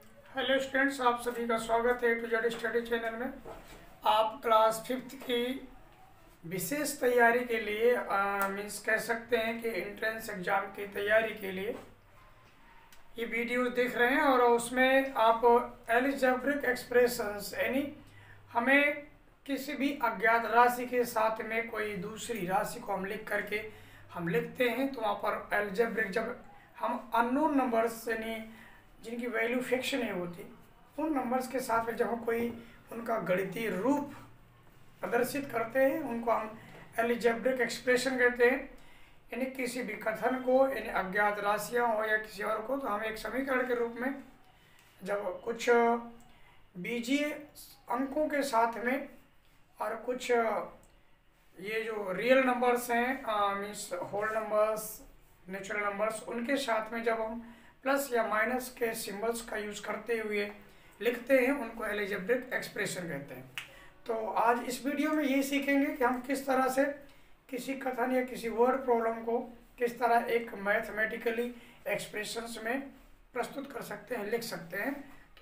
Hello students, आप सभी का स्वागत है टू जेड स्टडी चैनल में। आप क्लास 5th की विशेष तैयारी के लिए मीन्स कह सकते हैं कि एंट्रेंस एग्ज़ाम की तैयारी के लिए ये वीडियो देख रहे हैं। और उसमें आप एलजेब्रिक एक्सप्रेशंस यानी हमें किसी भी अज्ञात राशि के साथ में कोई दूसरी राशि को हम लिख करके हम लिखते हैं, तो वहाँ पर एलजेब्रिक जब हम अननोन नंबर्स यानी जिनकी वैल्यू फिक्स नहीं होती उन नंबर्स के साथ में जब हम कोई उनका गणितीय रूप प्रदर्शित करते हैं उनको हम एलजेब्रिक एक्सप्रेशन कहते हैं। यानी किसी भी कथन को यानी अज्ञात राशियाँ हो या किसी और को, तो हम एक समीकरण के रूप में जब कुछ बीजीय अंकों के साथ में और कुछ ये जो रियल नंबर्स हैं means whole numbers, natural numbers, उनके साथ में जब हम प्लस या माइनस के सिंबल्स का यूज़ करते हुए लिखते हैं उनको एलजेब्रिक एक्सप्रेशन कहते हैं। तो आज इस वीडियो में ये सीखेंगे कि हम किस तरह से किसी कथन या किसी वर्ड प्रॉब्लम को किस तरह एक मैथमेटिकली एक्सप्रेशंस में प्रस्तुत कर सकते हैं, लिख सकते हैं।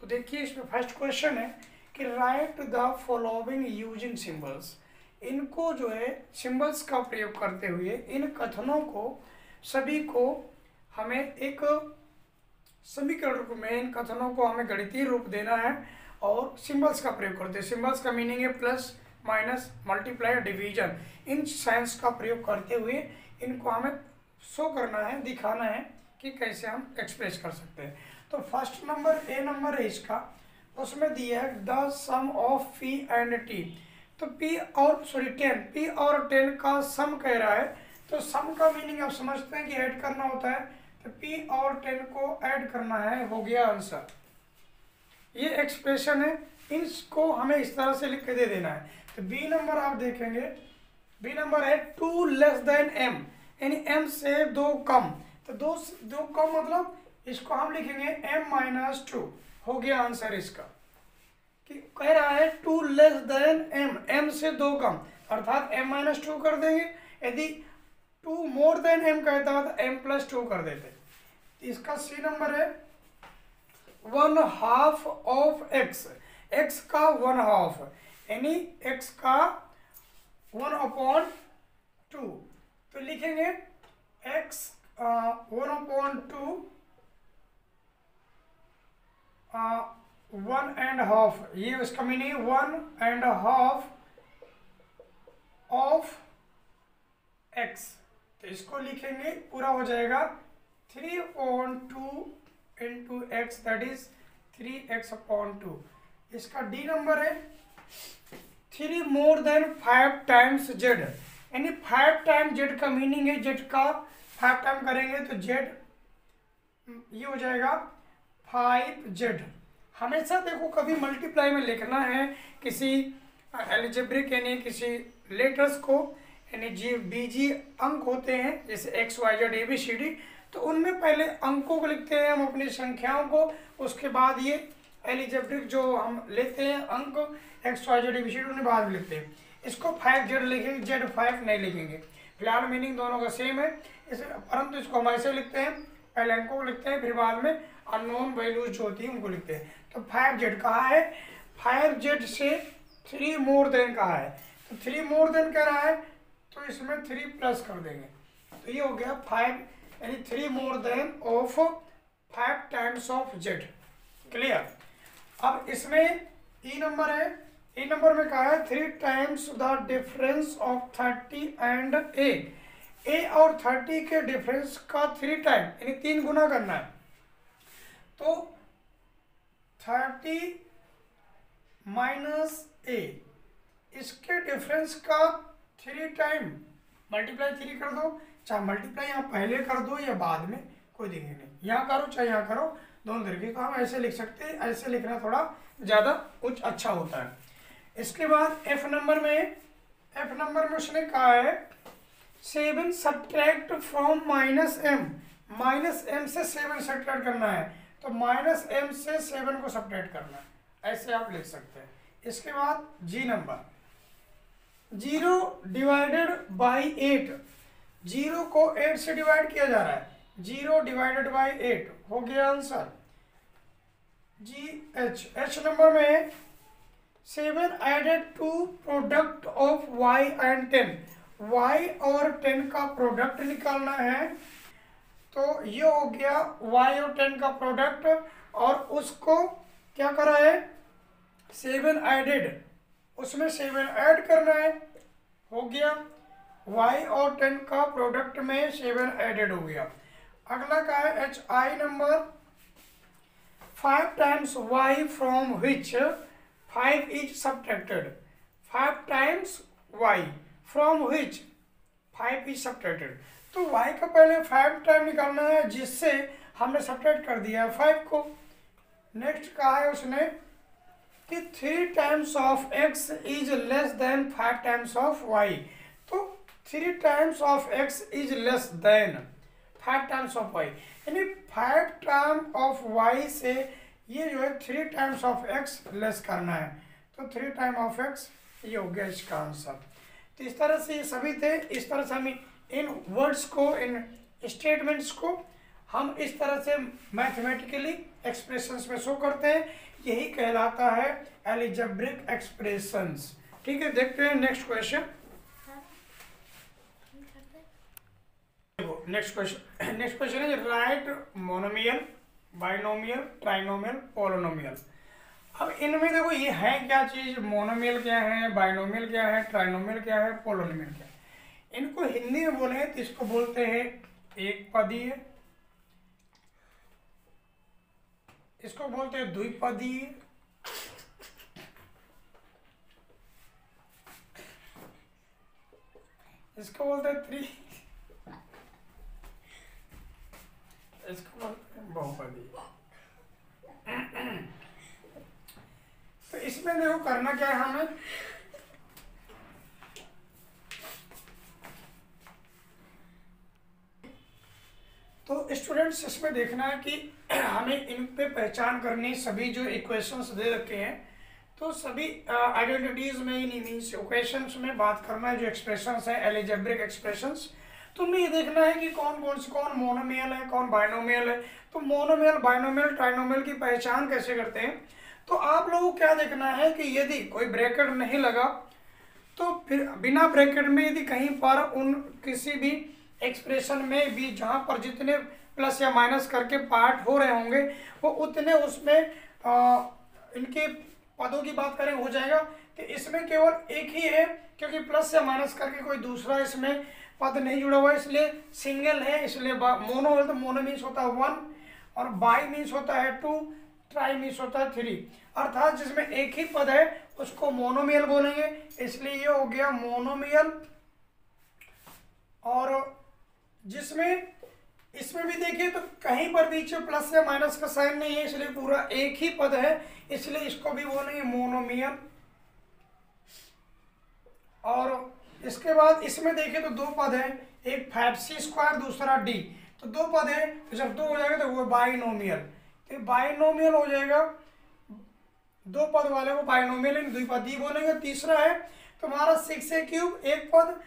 तो देखिए, इसमें फर्स्ट क्वेश्चन है कि right the following using symbols. इनको जो है सिंबल्स का प्रयोग करते हुए इन कथनों को सभी को हमें एक समीकरण रूप में, इन कथनों को हमें गणितीय रूप देना है और सिंबल्स का प्रयोग करते हैं। सिंबल्स का मीनिंग है plus, minus, multiply, division. In science का प्रयोग करते हुए इनको हमें शो करना है, दिखाना है कि कैसे हम एक्सप्रेस कर सकते हैं। तो फर्स्ट नंबर ए नंबर है इसका, उसमें दिया है the sum of P and T. तो पी और 10 का सम कह रहा है। तो सम का मीनिंग आप समझते हैं कि ऐड करना होता है। तो P और 10 को ऐड करना है, हो गया आंसर। ये एक्सप्रेशन है, इसको हमें इस तरह से लिख के दे देना है। तो बी नंबर आप देखेंगे, बी नंबर है 2 लेस देन m, यानी m से 2 कम। तो दो कम मतलब इसको हम लिखेंगे m-2, हो गया आंसर इसका। कि कह रहा है 2 लेस देन m, m से 2 कम, अर्थात m-2 कर देंगे। यदि 2 मोर देन m कहता है तो m+2 कर देते। इसका सी नंबर है 1/2 ऑफ x, x का 1/2 यानी x का 1/2। तो लिखेंगे x 1/2 1.5, ये उसका मीनिंग 1.5 ऑफ x। तो इसको लिखेंगे, पूरा हो जाएगा 3/2 into x, that is 3x/2। इसका डी नंबर है 3 मोर देन 5 टाइम्स z, यानी 5 टाइम z का मीनिंग है z का 5 टाइम करेंगे तो z ये हो जाएगा 5z। हमेशा देखो, कभी मल्टीप्लाई में लिखना है किसी एल्जेब्रिक यानी किसी लेटर्स को, यानी जी बीजी अंक होते हैं जैसे एक्स वाई जेड ABCD, तो उनमें पहले अंकों को लिखते हैं हम, अपनी संख्याओं को। उसके बाद ये एल्जेब्रिक जो हम लेते हैं अंक एक्स वाई जेड ABCD, उन्हें बाद में लिखते हैं। इसको 5z लिखेंगे, Z5 नहीं लिखेंगे। फिलहाल मीनिंग दोनों का सेम है, परंतु इसको हम ऐसे लिखते हैं, पहले अंकों को लिखते हैं, फिर बाद में अननोन वैल्यूज जो होती है उनको लिखते हैं। तो 5z कहा है, 5z से 3 मोर देन कहा है। तो 3 मोर देन कह रहा है तो इसमें 3 प्लस कर देंगे। तो ये हो गया 5, यानी 3 more than of 5 times of z। Clear. अब इसमें ई नंबर है, ई नंबर में कहा है 3 times the difference of 30 and a और 30 के डिफरेंस का 3 टाइम यानी 3 गुना करना है। तो 30 माइनस a, इसके डिफरेंस का 3 टाइम मल्टीप्लाई 3 कर दो। चाहे मल्टीप्लाई यहाँ पहले कर दो या बाद में, कोई दिक्कत नहीं, यहाँ करो चाहे यहाँ करो, दोनों तरीके का हम ऐसे लिख सकते हैं। ऐसे लिखना थोड़ा ज़्यादा कुछ अच्छा होता है। इसके बाद एफ नंबर में उसने कहा है 7 सब्ट्रैक्ट फ्रॉम -m, -m से 7 सब्ट्रैक्ट करना है। तो -m से 7 को सब्ट्रैक्ट करना है, ऐसे आप लिख सकते हैं। इसके बाद जी नंबर 0 डिवाइडेड बाई 8, 0 को 8 से डिवाइड किया जा रहा है, 0 डिवाइडेड बाई 8 हो गया आंसर। जी एच नंबर में 7 added to product of y and 10, y और 10 का प्रोडक्ट निकालना है। तो ये हो गया y और 10 का प्रोडक्ट, और उसको क्या करा है 7 एडेड, उसमें 7 ऐड करना है, हो गया y और 10 का प्रोडक्ट में 7 एडेड हो गया। अगला का है H I number 5 times y from which 5 is subtracted, 5 times y from which 5 is subtracted. तो y का पहले 5 टाइम निकालना है जिससे हमने सब्ट्रैक्ट कर दिया है 5 को। नेक्स्ट कहा है उसने कि 3 times of x is less than 5 times of y। तो 3 times of x is less than 5 times of y, यानी 5 टाइम ऑफ y से ये जो है 3 टाइम्स ऑफ x लेस करना है। तो 3 टाइम ऑफ x ये हो गया इसका आंसर। तो इस तरह से ये सभी थे, इस तरह से हम इन वर्ड्स को, इन स्टेटमेंट्स को हम इस तरह से मैथमेटिकली एक्सप्रेशंस में शो करते हैं। यही कहलाता है अलजेब्रिक एक्सप्रेशंस। ठीक है, देखते हैं नेक्स्ट क्वेश्चन। नेक्स्ट क्वेश्चन है right monomial, binomial, trinomial, polynomial. अब इनमें देखो ये है क्या चीज, मोनोमियल क्या है, बाइनोमियल क्या है, ट्राइनोमियल क्या है, पोलिनोमियल क्या है। इनको हिंदी में बोले तो इसको बोलते हैं एक पदीय, इसको बोलते हैं द्विपदीय, इसको बोलते हैं इसको बोलते हैं बहुपदीय। तो इसमें देखो करना क्या है हमें, तो स्टूडेंट्स इसमें देखना है कि हमें इन पे पहचान करनी, सभी जो इक्वेशंस दे रखे हैं तो सभी आइडेंटिटीज में, इन मीन्स इक्वेशंस में बात करना है जो एक्सप्रेशंस है अलजेब्रिक एक्सप्रेशंस। तो हमें ये देखना है कि कौन मोनोमियल है, कौन बाइनोमियल है। तो मोनोमियल, बाइनोमियल, ट्राइनोमियल की पहचान कैसे करते हैं, तो आप लोगों को क्या देखना है कि यदि कोई ब्रैकेट नहीं लगा तो फिर बिना ब्रैकेट में यदि कहीं पर उन किसी भी एक्सप्रेशन में भी जहाँ पर जितने प्लस या माइनस करके पार्ट हो रहे होंगे वो उतने उसमें इनके पदों की बात करें हो जाएगा कि इसमें केवल एक ही है, क्योंकि प्लस या माइनस करके कोई दूसरा इसमें पद नहीं जुड़ा हुआ है, इसलिए सिंगल है। इसलिए मोनो है तो मोनो मीन्स होता है 1, और बाई मीन्स होता है 2, ट्राई मीन्स होता है 3, अर्थात जिसमें एक ही पद है उसको मोनोमियल बोलेंगे। इसलिए ये हो गया मोनोमियल। और जिसमें इसमें भी देखिए तो कहीं पर बीच प्लस या माइनस का साइन नहीं है, इसलिए पूरा एक ही पद है, इसलिए इसको भी बोलेंगे मोनोमियल। और इसके बाद इसमें देखिए तो दो पद है, एक 5c², दूसरा d, तो दो पद है, तो जब दो हो जाएगा तो वो बाइनोमियल। तो बाइनोमियल हो जाएगा, दो पद वाले को बाइनोमियल द्विपदी बोलेंगे। तीसरा है तुम्हारा 6a³ एक पद,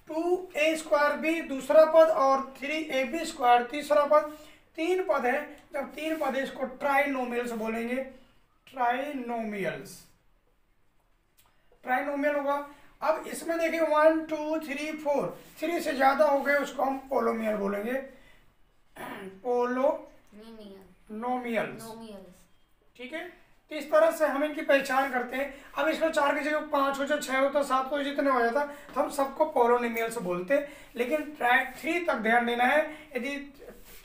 2a² दूसरा पद, और 3ab² तीसरा पद। तीन पद है, जब तीन पद है इसको ट्राइनोमियल्स बोलेंगे, ट्राइनोमियल्स, ट्राइनोमियल होगा। अब इसमें देखिए 1 2 3 4, 3 से ज्यादा हो गए उसको हम पोलोमियल बोलेंगे, पोलोनोमियल्स। ठीक है, तो इस तरह से हम इनकी पहचान करते हैं। अब इसमें 4 की जगह 5 हो जाए, 6 होता, 7 हो, जितने हो जाता तो हम सबको पोलोनिमियल्स बोलते हैं। लेकिन 3 तक ध्यान देना है, यदि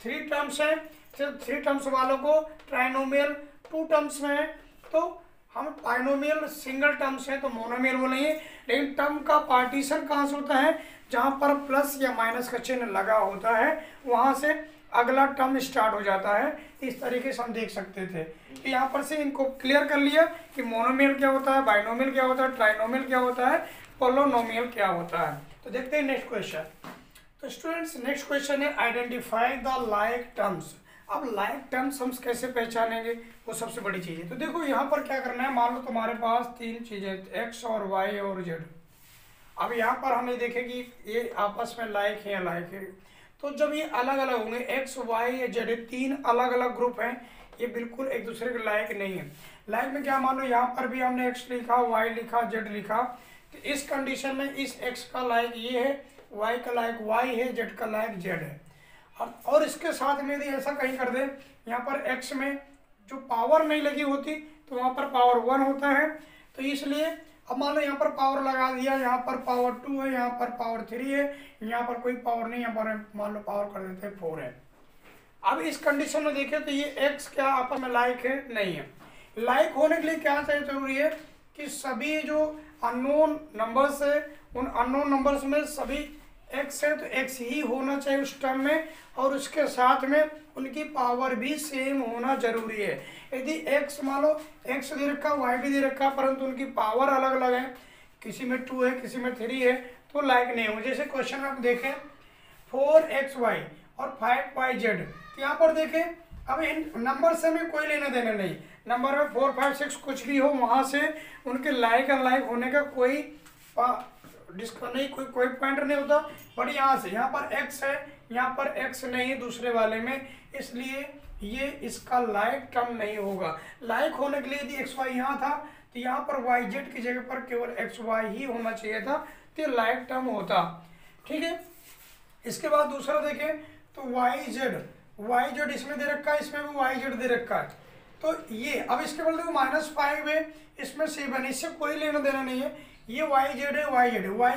3 टर्म्स है, 3 टर्म्स वालों को ट्राइनोमियल, 2 टर्म्स में है तो हम बाइनोमियल, सिंगल टर्म्स है तो मोनोमियल बोलेंगे। लेकिन टर्म का पार्टीशन कहाँ से होता है, जहाँ पर प्लस या माइनस का चिन्ह लगा होता है वहाँ से अगला टर्म स्टार्ट हो जाता है। इस तरीके से हम देख सकते थे। तो यहाँ पर से इनको क्लियर कर लिया कि मोनोमियल क्या होता है, बाइनोमियल क्या होता है, ट्राइनोमियल क्या होता है, पोलोनोमियल क्या होता है। तो देखते हैं नेक्स्ट क्वेश्चन। तो स्टूडेंट्स नेक्स्ट क्वेश्चन है आइडेंटिफाई द लाइक टर्म्स। अब लाइक टर्म्स हम कैसे पहचानेंगे, वो सबसे बड़ी चीज़ है। तो देखो यहाँ पर क्या करना है, मान लो तुम्हारे पास 3 चीज़ें x और y और z। अब यहाँ पर हमें देखें कि ये आपस में लाइक है या लाइक है, तो जब ये अलग अलग होंगे x y या z 3 अलग अलग ग्रुप हैं, ये बिल्कुल एक दूसरे के लायक नहीं है। लायक में क्या, मान लो यहाँ पर भी हमने x लिखा, y लिखा, z लिखा, तो इस कंडीशन में इस x का लायक ये है, y का लायक y है, z का लायक z है। और इसके साथ में यदि ऐसा कहीं कर दे, यहाँ पर x में जो पावर नहीं लगी होती तो वहाँ पर पावर 1 होता है, तो इसलिए अब मान लो यहाँ पर पावर लगा दिया, यहाँ पर पावर 2 है, यहाँ पर पावर 3 है, यहाँ पर कोई पावर नहीं, यहाँ पर मान लो पावर कर देते हैं 4 है। अब इस कंडीशन में देखें तो ये x क्या आपस में लायक है, नहीं है। लायक होने के लिए क्या चाहिए, जरूरी है कि सभी जो अननोन नंबर्स है उन अननोन नंबर्स में सभी x है तो x ही होना चाहिए उस टर्म में, और उसके साथ में उनकी पावर भी सेम होना जरूरी है। यदि x मान लो x दे रखा, y भी दे रखा, परंतु उनकी पावर अलग अलग है, किसी में 2 है, किसी में 3 है, तो लायक नहीं हो। जैसे क्वेश्चन में आप देखें 4xy और 5yz, तो यहाँ पर देखें अब इन नंबर से हमें कोई लेना देना नहीं, नंबर में 4, 5, 6 कुछ भी हो, वहाँ से उनके लायक अनलायक होने का कोई नहीं, कोई पॉइंट नहीं होता। बट यहाँ से यहाँ पर x है, यहाँ पर x नहीं है दूसरे वाले में, इसलिए ये इसका लायक टर्म नहीं होगा। लायक होने के लिए यदि एक्स वाई यहाँ था तो यहाँ पर वाई जेड की जगह पर केवल एक्स वाई ही होना चाहिए था, तो लायक टर्म होता। ठीक है, इसके बाद दूसरा देखें तो वाई जेड इसमें दे रखा है, इसमें भी वाई जेड दे रखा है, तो ये अब इसके बदले -5 है, इसमें 7 है, इससे कोई लेना देना नहीं है। ये वाई जेड है, वाई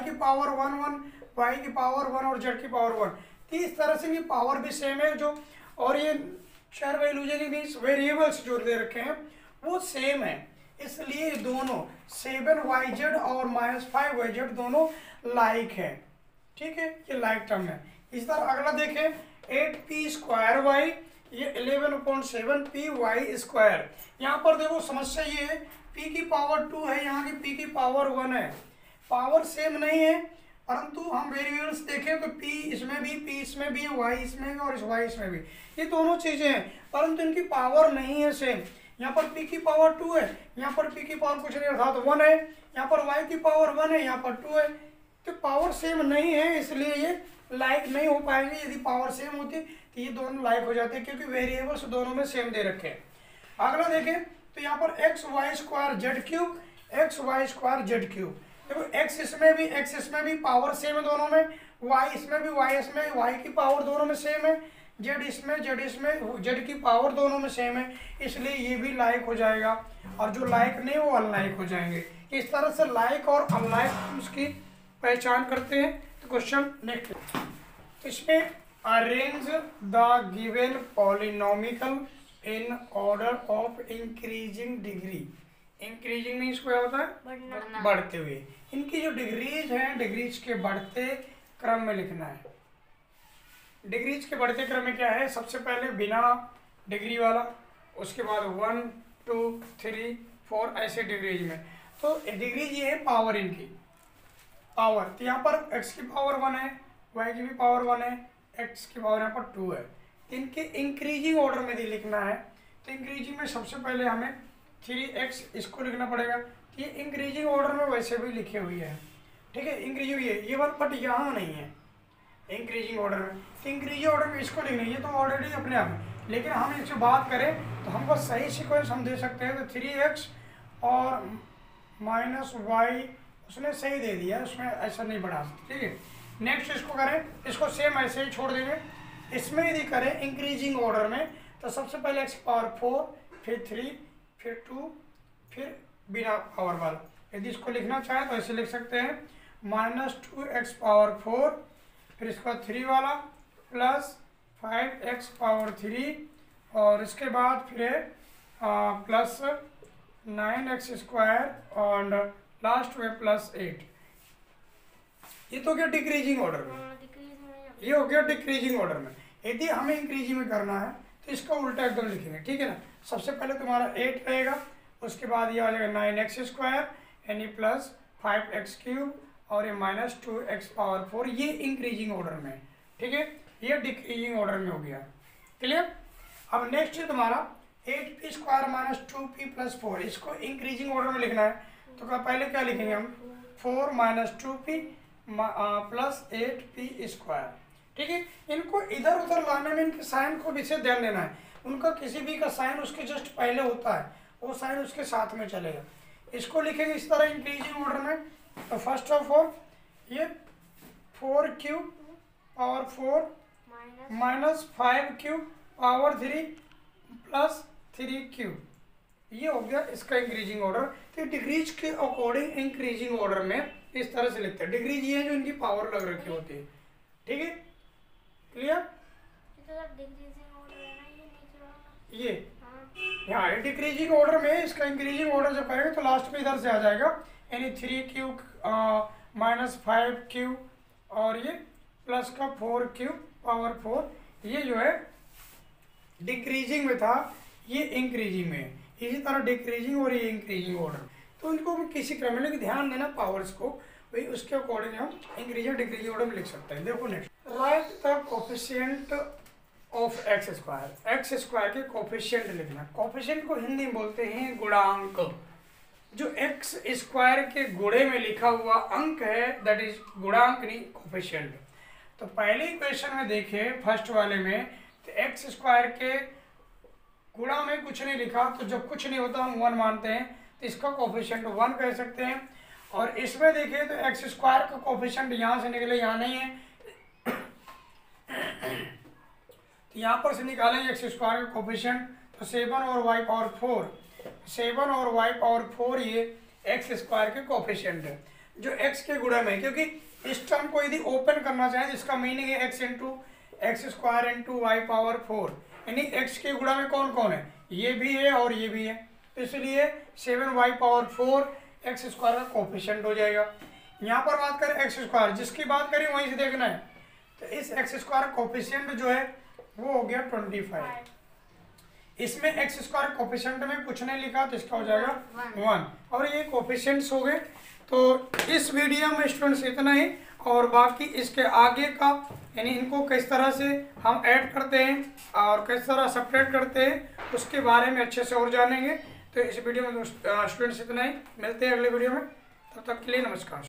की पावर 1 वाई की पावर 1 और जेड की पावर 1, तो इस तरह से ये पावर भी सेम है जो, और ये चार वैल्यूज वेरिएबल्स जो दे रखे हैं वो सेम है, इसलिए दोनों 7yz और -5yz दोनों लाइक है। ठीक है, ये लाइक टर्म है। इस तरह अगला देखें 8p² ये 11/7py²। यहाँ पर देखो समस्या ये है, p की पावर 2 है, यहाँ की p की पावर 1 है, पावर सेम नहीं है, परंतु हम वेरिएबल्स देखें तो p इसमें भी, y इसमें भी और y इसमें भी, ये दोनों चीजें हैं, परंतु इनकी पावर नहीं है सेम। यहाँ पर p की पावर 2 है, यहाँ पर p की पावर कुछ नहीं अर्थात 1 है, यहाँ पर y की पावर 1 है, यहाँ पर 2 है, तो पावर सेम नहीं है, इसलिए ये लाइक नहीं हो पाएंगे। यदि पावर सेम होती तो ये दोनों लाइक हो जाते, क्योंकि वेरिएबल्स दोनों में सेम दे रखे हैं। अगला देखें तो यहाँ पर xy² देखो x इसमें भी पावर सेम है दोनों में, y इसमें भी y की पावर दोनों में सेम है, z इसमें z की पावर दोनों में सेम है, इसलिए ये भी लाइक हो जाएगा, और जो लाइक नहीं वो अनलाइक हो जाएंगे। इस तरह से लाइक और अनलाइक उसकी पहचान करते हैं। तो क्वेश्चन नेक्स्ट, इसमें arrange the given polynomial in order of increasing degree. Increasing means क्या होता है, बढ़ते हुए। इनकी जो डिग्रीज हैं, डिग्रीज के बढ़ते क्रम में लिखना है। डिग्रीज के बढ़ते क्रम में क्या है, सबसे पहले बिना डिग्री वाला, उसके बाद 1 2 3 4 ऐसे डिग्रीज में। तो डिग्रीज ये है पावर, इनकी पावर, तो यहाँ पर x की पावर 1 है, y की भी पावर 1 है, x की पावर यहाँ पर 2 है। इनके इंक्रीजिंग ऑर्डर में लिखना है, तो इंक्रीजिंग में सबसे पहले हमें 3x इसको लिखना पड़ेगा। ये इंक्रीजिंग ऑर्डर में वैसे भी लिखे हुए हैं, ठीक है, इंक्रीजिंग ये वाला, बट यहाँ नहीं है इंक्रीजिंग ऑर्डर में। इंक्रीजिंग ऑर्डर में इसको लिखना है, ये तो ऑलरेडी अपने आप है, लेकिन हम इससे बात करें तो हमको सही सीक्वेंस हम दे सकते हैं। तो 3x और -y उसने सही दे दिया, उसमें ऐसा नहीं बढ़ा सकते। ठीक है, नेक्स्ट इसको करें, इसको सेम ऐसे ही छोड़ देंगे। इसमें यदि करें इंक्रीजिंग ऑर्डर में तो सबसे पहले x पावर 4, फिर 3, फिर 2, फिर बिना पावर वाला। यदि इसको लिखना चाहें तो ऐसे लिख सकते हैं -2x पावर 4, फिर इसका 3 वाला प्लस 5x पावर 3, और इसके बाद फिर प्लस 9x² और लास्ट में +8। ये तो क्या डिक्रीजिंग ऑर्डर में, ये हो गया डिक्रीजिंग ऑर्डर में। यदि हमें इंक्रीजिंग में करना है तो इसका उल्टा एकदम लिखेंगे, ठीक है ना। सबसे पहले तुम्हारा 8 रहेगा, उसके बाद ये आ जाएगा 9x² यानी प्लस 5x³ और ये -2x पावर 4, ये इंक्रीजिंग ऑर्डर में, ठीक है, ये डिक्रीजिंग ऑर्डर में हो गया। क्लियर। अब नेक्स्ट है तुम्हारा 8p² - 2p + 4, इसको इंक्रीजिंग ऑर्डर में लिखना है। तो पहले क्या लिखेंगे हम, 4 - 2p + 8p²। ठीक है, इनको इधर उधर लाने में इनके साइन को विशेष ध्यान देना है। उनका किसी भी का साइन उसके जस्ट पहले होता है, वो साइन उसके साथ में चलेगा। इसको लिखेंगे इस तरह इंक्रीजिंग ऑर्डर में। तो फर्स्ट ऑफ ऑल ये 4 cube power 4 minus 5 cube power 3 plus 3 cube, ये हो गया इसका इंक्रीजिंग ऑर्डर। तो डिग्रीज के अकॉर्डिंग इंक्रीजिंग ऑर्डर में इस तरह से लिखते हैं। डिग्रीज ये है जो इनकी पावर लग रखी होती है, ठीक है, क्लियर। ये यहाँ डिक्रीजिंग ऑर्डर में इसका इंक्रीजिंग ऑर्डर जब करेंगे तो लास्ट में इधर से आ जाएगा, यानी 3 क्यूब माइनस 5 क्यूब और ये प्लस का 4 क्यूब पावर 4, ये जो है डिक्रीजिंग में था, ये इंक्रीजिंग में। इसी तरह डिक्रीजिंग और ये इंक्रीजिंग ऑर्डर, तो इनको किसी क्रम में लेकिन ध्यान देना पावर्स को, भाई उसके अकॉर्डिंग हम इंक्रीजिंग डिक्रीजिंग ऑर्डर में लिख सकते हैं। देखो next, right the coefficient of x square. X square के कोफिशिएंट लिखना। कोफिशिएंट को हिंदी में बोलते हैं गुणांक। जो एक्स स्क्वायर के गुणे में लिखा हुआ अंक है दैट इज गुणांक, नहीं कोफिशिएंट। तो पहले इक्वेशन में देखें फर्स्ट वाले में, तो एक्स स्क्वायर के गुणा में कुछ नहीं लिखा, तो जब कुछ नहीं होता हम 1 मानते हैं, तो इसका कोफिशिएंट 1 कह सकते हैं। और इसमें देखिए तो एक्स स्क्वायर का कोफिशिएंट यहाँ से निकले, यहाँ नहीं है, तो यहाँ पर से निकालेंगे एक्स स्क्वायर का कोफिशिएंट, तो 7 और वाई पावर 4, 7 और वाई पावर 4 ये एक्स स्क्वायर के कोफिशिएंट है जो एक्स के गुणा में है। क्योंकि इस टर्म को यदि ओपन करना चाहें जिसका मीनिंग है X into X square into Y power 4, यानी एक्स के गुणा में कौन कौन है, ये भी है और ये भी है, तो इसलिए 7 वाई पावर 4 एक्स स्क्वायर का कोफिशिएंट हो जाएगा। यहाँ पर बात करें एक्स स्क्वायर, जिसकी बात करें वहीं से देखना है, तो इस एक्स स्क्वायर कोफिशिएंट जो है वो हो गया 25। इसमें एक्स स्क्वायर कोफिशिएंट में कुछ नहीं लिखा, तो इसका हो जाएगा 1, और ये कोफिशिएंट्स हो गए। तो इस वीडियो में स्टूडेंट्स इतना ही, और बाकी इसके आगे का यानी इनको किस तरह से हम ऐड करते हैं और किस तरह सेपरेट करते हैं उसके बारे में अच्छे से और जानेंगे। तो इस वीडियो में स्टूडेंट्स इतना ही, मिलते हैं अगले वीडियो में, तब तक के लिए नमस्कार।